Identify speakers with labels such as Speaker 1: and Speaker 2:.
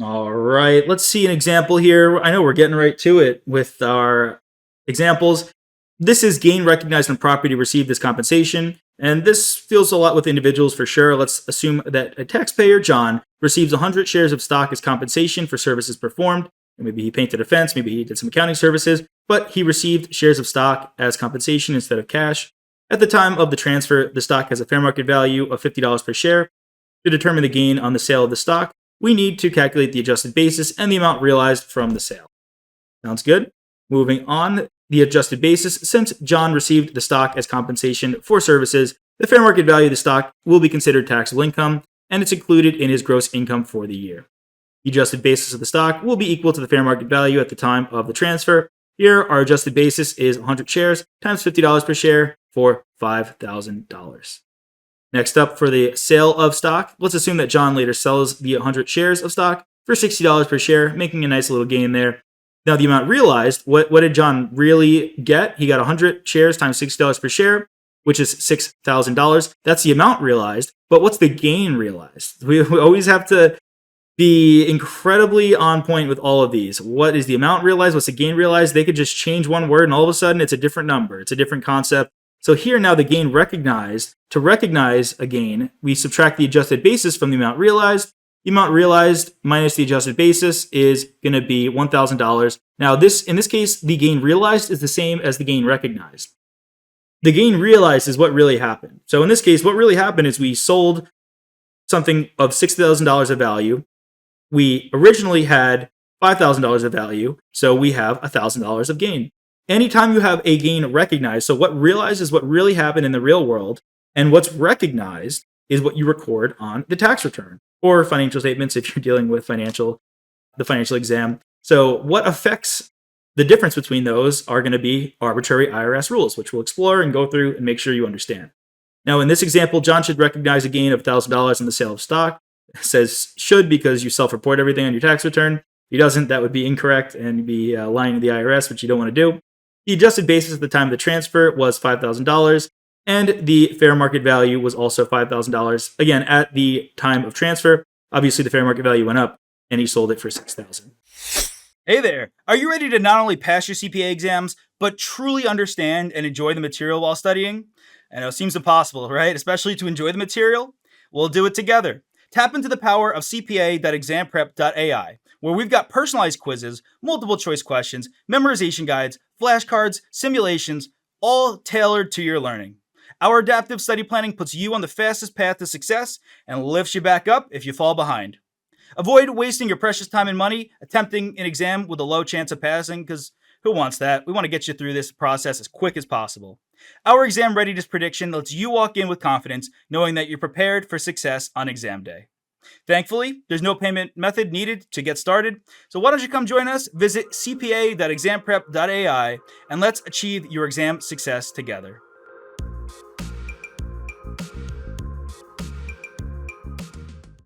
Speaker 1: All right, let's see an example here. I know we're getting right to it with our examples. This is gain recognized on property received as compensation, and this feels a lot with individuals for sure. Let's assume that a taxpayer, John, receives 100 shares of stock as compensation for services performed. Maybe he painted a fence, maybe he did some accounting services, but he received shares of stock as compensation instead of cash. At the time of the transfer, the stock has a fair market value of $50 per share. To determine the gain on the sale of the stock, we need to calculate the adjusted basis and the amount realized from the sale. Sounds good? Moving on, the adjusted basis, since John received the stock as compensation for services, the fair market value of the stock will be considered taxable income, and it's included in his gross income for the year. The adjusted basis of the stock will be equal to the fair market value at the time of the transfer. Here, our adjusted basis is 100 shares times $50 per share for $5,000. Next up, for the sale of stock, let's assume that John later sells the 100 shares of stock for $60 per share, making a nice little gain there. Now, the amount realized, what did John really get? He got 100 shares times $60 per share, which is $6,000. That's the amount realized, but what's the gain realized? We always have to be incredibly on point with all of these. What is the amount realized? What's the gain realized? They could just change one word and all of a sudden it's a different number. It's a different concept. So here now the gain recognized, to recognize a gain, we subtract the adjusted basis from the amount realized. The amount realized minus the adjusted basis is going to be $1,000. Now in this case, the gain realized is the same as the gain recognized. The gain realized is what really happened. So in this case, what really happened is we sold something of $6,000 of value. We originally had $5,000 of value, so we have $1,000 of gain. Anytime you have a gain recognized, so what realized is what really happened in the real world, and what's recognized is what you record on the tax return or financial statements if you're dealing with the financial exam. So what affects the difference between those are going to be arbitrary IRS rules, which we'll explore and go through and make sure you understand. Now, in this example, John should recognize a gain of $1,000 in the sale of stock. It says should because you self-report everything on your tax return. If he doesn't, that would be incorrect and you'd be lying to the IRS, which you don't want to do. The adjusted basis at the time of the transfer was $5,000, and the fair market value was also $5,000. Again, at the time of transfer, obviously the fair market value went up, and he sold it for $6,000.
Speaker 2: Hey there! Are you ready to not only pass your CPA exams, but truly understand and enjoy the material while studying? I know it seems impossible, right? Especially to enjoy the material? We'll do it together. Tap into the power of CPA.examprep.ai, where we've got personalized quizzes, multiple choice questions, memorization guides, flashcards, simulations, all tailored to your learning. Our adaptive study planning puts you on the fastest path to success and lifts you back up if you fall behind. Avoid wasting your precious time and money attempting an exam with a low chance of passing, because who wants that? We want to get you through this process as quick as possible. Our exam readiness prediction lets you walk in with confidence, knowing that you're prepared for success on exam day. Thankfully, there's no payment method needed to get started, so why don't you come join us? Visit cpa.examprep.ai and let's achieve your exam success together.